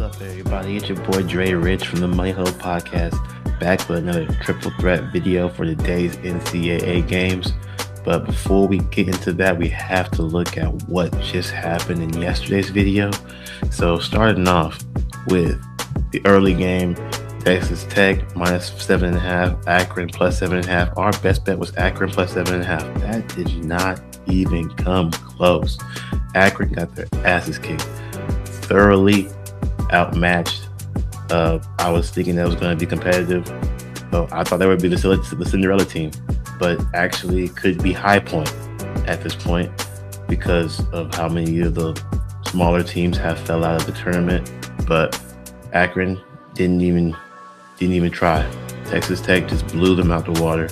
up, everybody? It's your boy Dre Rich from the Money Huddle podcast, back with another triple threat video for today's NCAA games. But before we get into that, we have to look at what just happened in yesterday's video. So starting off with the early game, Texas Tech minus 7.5, Akron plus 7.5. Our best bet was Akron plus 7.5. That did not even come close. Akron got their asses kicked, thoroughly outmatched. I was thinking that was going to be competitive. So I thought that would be the Cinderella team, but actually could be High Point at this point because of how many of the smaller teams have fell out of the tournament. But Akron didn't even try. Texas Tech just blew them out the water.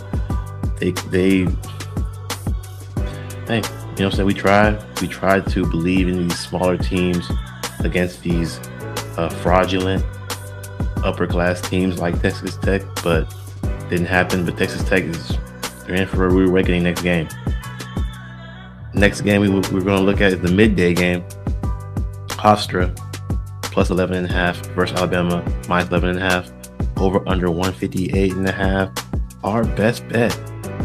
Hey, you know what I'm saying? We tried to believe in these smaller teams against these fraudulent upper class teams like Texas Tech, but didn't happen. But Texas Tech they're in for a rude awakening next game. Next game we're going to look at is the midday game. Hofstra plus 11.5 versus Alabama minus 11.5. Over under 158.5. Our best bet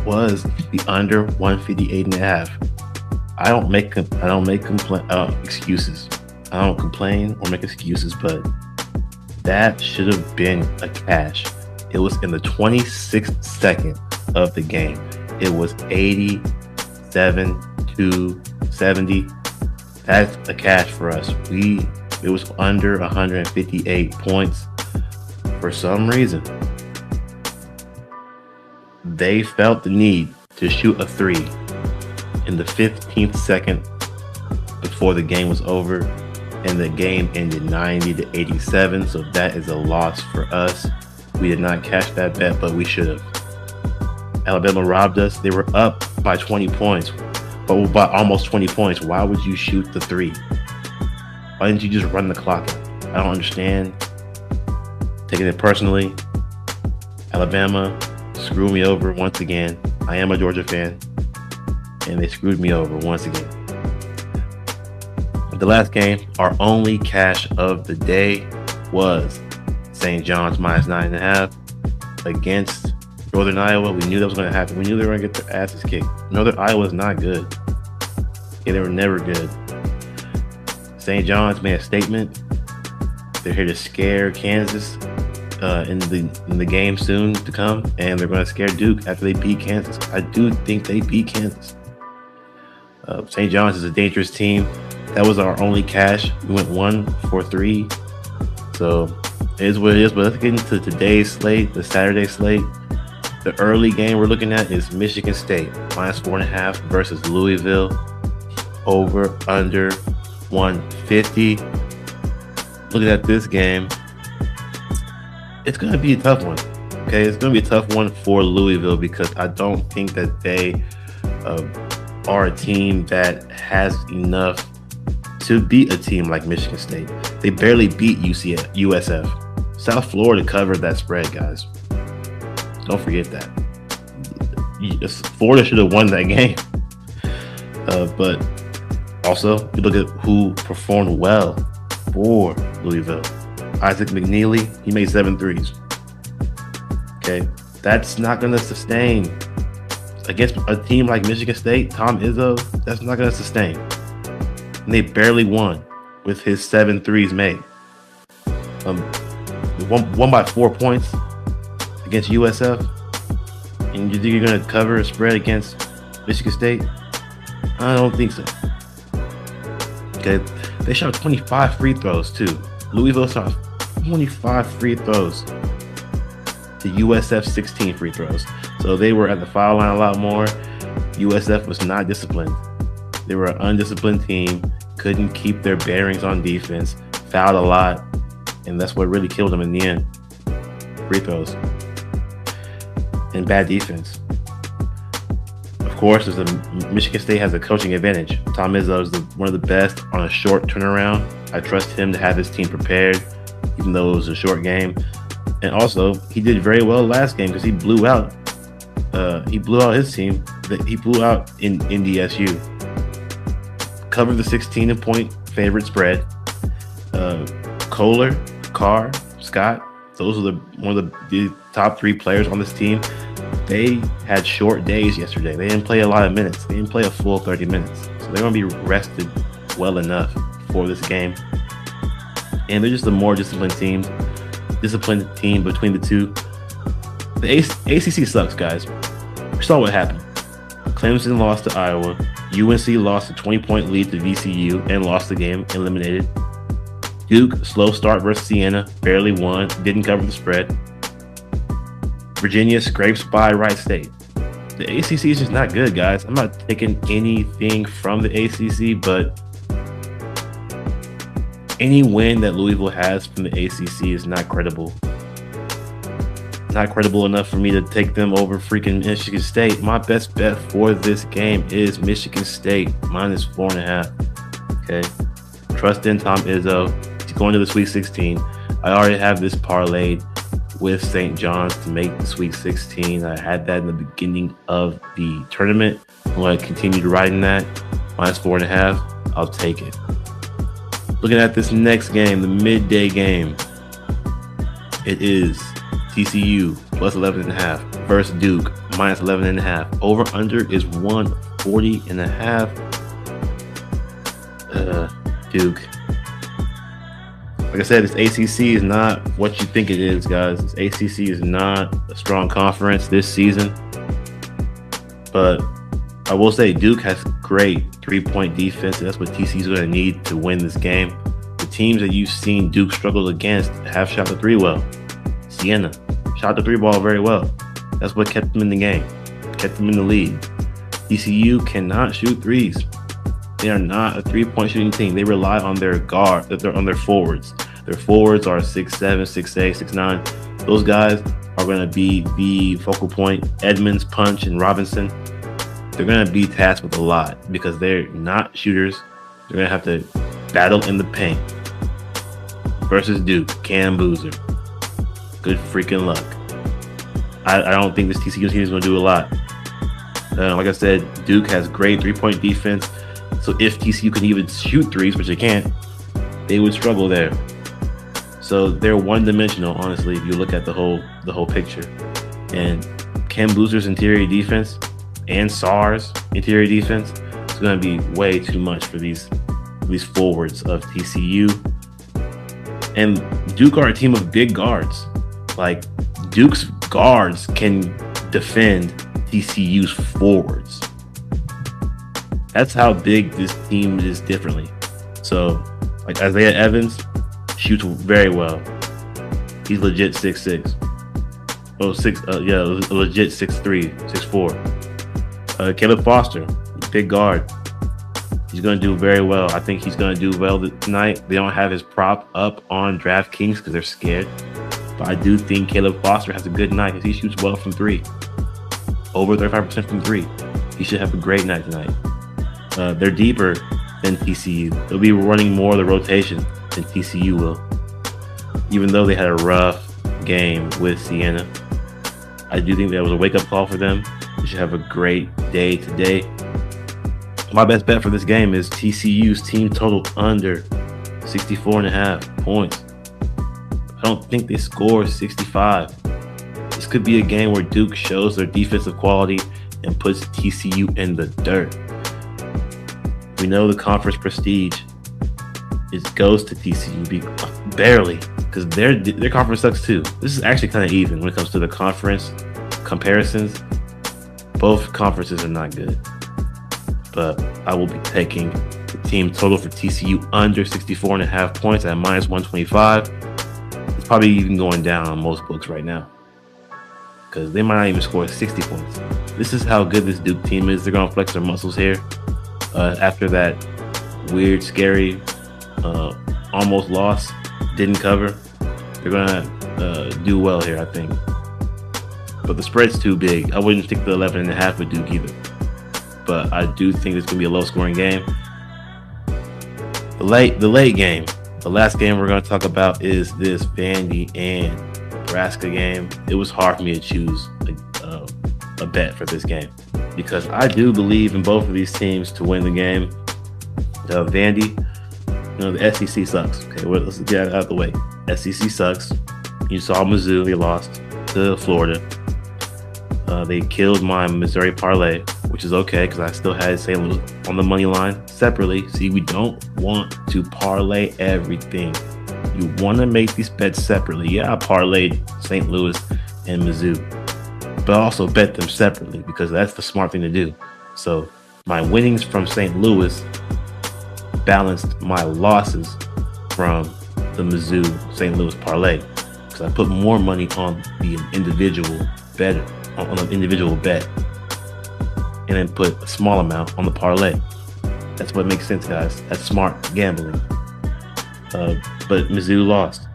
was the under 158.5. I don't make excuses. I don't complain or make excuses, but that should have been a cash. It was in the 26th second of the game. It was 87-70. That's a cash for us. It was under 158 points. For some reason, they felt the need to shoot a three in the 15th second before the game was over, and the game ended 90-87. So that is a loss for us. We did not cash that bet, but we should have. Alabama robbed us. They were up by 20 points, but by almost 20 points. Why would you shoot the three? Why didn't you just run the clock out? I don't understand. Taking it personally, Alabama screwed me over once again. I am a Georgia fan, and they screwed me over once again. The last game, our only cash of the day, was St. John's minus 9.5 against Northern Iowa. We knew that was going to happen. We knew they were going to get their asses kicked. Northern Iowa is not good. Yeah, they were never good. St. John's made a statement. They're here to scare Kansas in the game soon to come, and they're going to scare Duke after they beat Kansas. I do think they beat Kansas. St. John's is a dangerous team. That was our only cash. We went 1 for 3. So it is what it is. But let's get into today's slate, the Saturday slate. The early game we're looking at is Michigan State minus 4.5 versus Louisville. Over under 150. Looking at this game, it's going to be a tough one. Okay, it's going to be a tough one for Louisville because I don't think that they are a team that has enough to beat a team like Michigan State. They barely beat USF. South Florida covered that spread, guys. Don't forget that. Florida should have won that game. But also, you look at who performed well for Louisville. Isaac McNeely, he made 7 threes. Okay, that's not going to sustain against a team like Michigan State. Tom Izzo, that's not going to sustain. And they barely won with his 7 threes made. Won by 4 points against USF, and you think you're going to cover a spread against Michigan State? I don't think so. Okay, they shot 25 free throws too. Louisville shot 25 free throws to USF 16 free throws. So they were at the foul line a lot more. USF was not disciplined. They were an undisciplined team, couldn't keep their bearings on defense, fouled a lot, and that's what really killed them in the end. Free throws and bad defense. Of course, Michigan State has a coaching advantage. Tom Izzo is one of the best on a short turnaround. I trust him to have his team prepared, even though it was a short game. And also, he did very well last game because he blew out his team. He blew out in NDSU. Covered the 16-point favorite spread. Kohler, Carr, Scott, those are one of the top 3 players on this team. They had short days yesterday. They didn't play a lot of minutes. They didn't play a full 30 minutes. So they're going to be rested well enough for this game. And they're just a more disciplined team between the two. The ACC sucks, guys. We saw what happened. Clemson lost to Iowa. UNC lost a 20-point lead to VCU and lost the game, eliminated. Duke, slow start versus Siena, barely won, didn't cover the spread. Virginia scrapes by Wright State. The ACC is just not good, guys. I'm not taking anything from the ACC, but any win that Louisville has from the ACC is not credible. Not credible enough for me to take them over freaking Michigan State. My best bet for this game is Michigan State minus 4.5. Okay. Trust in Tom Izzo. He's going to the Sweet 16. I already have this parlayed with St. John's to make the Sweet 16. I had that in the beginning of the tournament. I'm going to continue to ride in that. Minus 4.5. I'll take it. Looking at this next game, the midday game, it is TCU plus 11.5 versus Duke minus 11.5. Over under is 140.5. Duke. Like I said, this ACC is not what you think it is, guys. This ACC is not a strong conference this season. But I will say Duke has great 3-point defense. And that's what TCU is going to need to win this game. The teams that you've seen Duke struggle against have shot the 3 well. Siena shot the 3 ball very well. That's what kept them in the game, kept them in the lead. TCU cannot shoot 3s. They are not a 3-point shooting team. They rely on their on their forwards. Their forwards are 6'7", 6'8", 6'9". Those guys are going to be the focal point. Edmonds, Punch, and Robinson. They're going to be tasked with a lot because they're not shooters. They're going to have to battle in the paint. Versus Duke, Cam Boozer. Good freaking luck. I don't think this TCU team is going to do a lot. Like I said, Duke has great 3-point defense. So if TCU can even shoot 3s, which they can't, they would struggle there. So they're one-dimensional, honestly, if you look at the whole picture. And Cam Boozer's interior defense and SAR's interior defense is going to be way too much for these forwards of TCU. And Duke are a team of big guards. Like, Duke's guards can defend TCU's forwards. That's how big this team is differently. So, like Isaiah Evans shoots very well. He's legit 6'6". Legit 6'3", 6'4". Caleb Foster, big guard. He's going to do very well. I think he's going to do well tonight. They don't have his prop up on DraftKings because they're scared. But I do think Caleb Foster has a good night because he shoots well from 3. Over 35% from 3. He should have a great night tonight. They're deeper than TCU. They'll be running more of the rotation than TCU will. Even though they had a rough game with Siena, I do think that was a wake-up call for them. They should have a great day today. My best bet for this game is TCU's team total under 64.5 points. I don't think they score 65. This could be a game where Duke shows their defensive quality and puts TCU in the dirt. We know the conference prestige goes to TCU barely because their conference sucks too. This is actually kind of even when it comes to the conference comparisons. Both conferences are not good, but I will be taking the team total for TCU under 64.5 points at minus 125. It's probably even going down on most books right now because they might not even score 60 points. This is how good this Duke team is. They're going to flex their muscles here. After that weird, scary, almost loss, didn't cover, they're going to do well here, I think. But the spread's too big. I wouldn't stick the 11.5 with Duke either. But I do think it's going to be a low-scoring game. The late game, the last game we're going to talk about is this Vandy and Nebraska game. It was hard for me to choose a bet for this game because I do believe in both of these teams to win the game. Vandy, the SEC sucks. Okay, well, let's get it out of the way. SEC sucks. You saw Mizzou, they lost to Florida. They killed my Missouri parlay, which is okay because I still had St. Louis on the money line separately. See, we don't want to parlay everything. You want to make these bets separately. Yeah, I parlayed St. Louis and Mizzou, but I also bet them separately because that's the smart thing to do. So my winnings from St. Louis balanced my losses from the Mizzou St. Louis parlay because I put more money on the individual bet, on an individual bet, and then put a small amount on the parlay. That's what makes sense, guys. That's smart gambling. But Mizzou lost.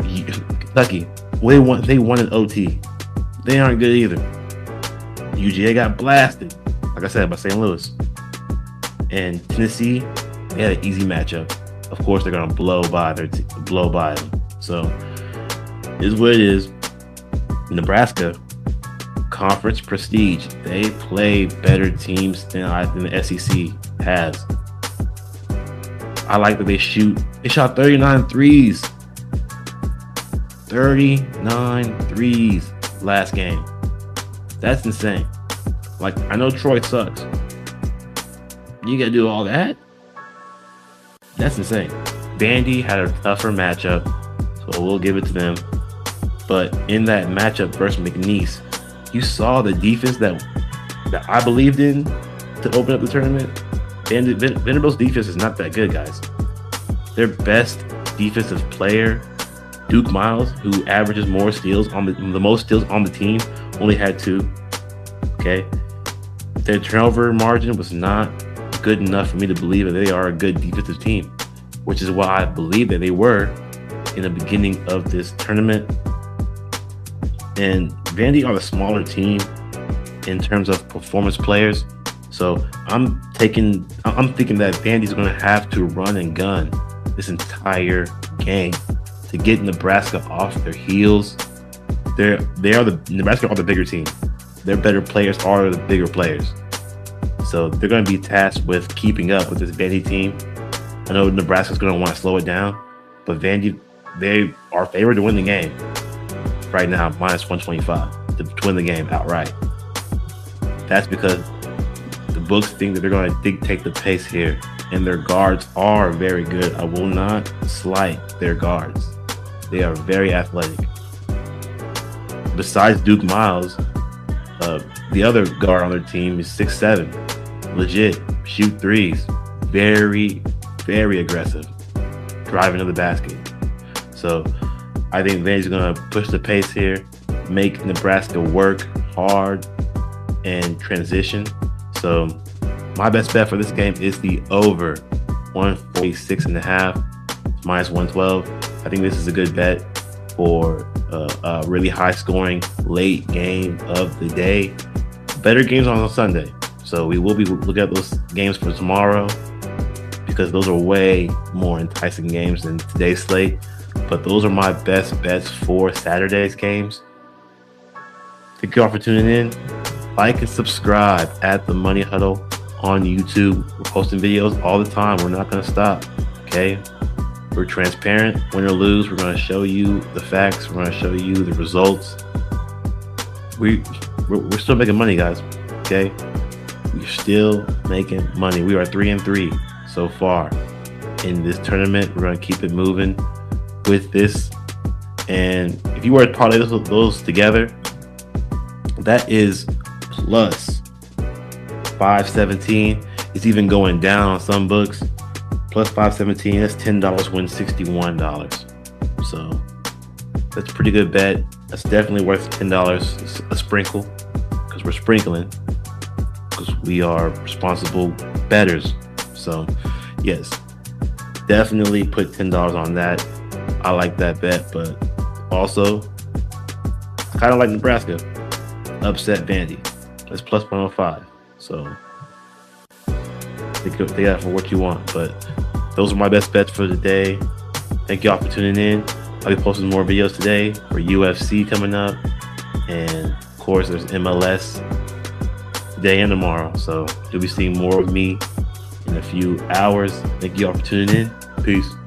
Kentucky, they won an OT. They aren't good either. UGA got blasted, like I said, by St. Louis. And Tennessee, they had an easy matchup. Of course, they're gonna blow by them. So, it is what it is. Nebraska, conference prestige. They play better teams than the SEC has. I like that they shot 39 threes. 39 threes last game. That's insane. Like, I know Troy sucks. You gotta do all that? That's insane. Vandy had a tougher matchup, so we'll give it to them. But in that matchup versus McNeese, you saw the defense that I believed in to open up the tournament. Vanderbilt's defense is not that good, guys. Their best defensive player, Duke Miles, who averages more steals the most steals on the team, only had 2. Okay, their turnover margin was not good enough for me to believe that they are a good defensive team, which is why I believe that they were in the beginning of this tournament. And Vandy are the smaller team in terms of performance players. So I'm thinking that Vandy's going to have to run and gun this entire game to get Nebraska off their heels. Nebraska are the bigger team. Their better players are the bigger players. So they're going to be tasked with keeping up with this Vandy team. I know Nebraska's going to want to slow it down, but Vandy, they are favored to win the game right now, minus 125 to win the game outright. That's because the books think that they're going to dictate the pace here, and their guards are very good. I will not slight their guards. They are very athletic. Besides Duke Miles, the other guard on their team is 6'7", legit, shoot threes, very, very aggressive, driving to the basket. So I think Vandy's going to push the pace here, make Nebraska work hard and transition. So my best bet for this game is the over 146.5, minus 112. I think this is a good bet for a really high scoring late game of the day. Better games on Sunday. So we will be looking at those games for tomorrow because those are way more enticing games than today's slate. But those are my best bets for Saturday's games. Thank you all for tuning in. Like and subscribe at the Money Huddle on YouTube. We're posting videos all the time. We're not going to stop. Okay? We're transparent. Win or lose, we're going to show you the facts. We're going to show you the results. We're still making money, guys. Okay? We're still making money. We are 3-3 so far in this tournament. We're going to keep it moving with this. And if you were to parlay those together, that is plus 517. It's even going down on some books. Plus 517, that's $10 win $61. So that's a pretty good bet. That's definitely worth $10 a sprinkle because we're sprinkling because we are responsible bettors. So yes, definitely put $10 on that. I like that bet, but also I kind of like Nebraska. Upset Vandy. That's plus 105. So take that for what you want. But those are my best bets for the day. Thank y'all for tuning in. I'll be posting more videos today for UFC coming up. And of course, there's MLS today and tomorrow. So you'll be seeing more of me in a few hours. Thank you all for tuning in. Peace.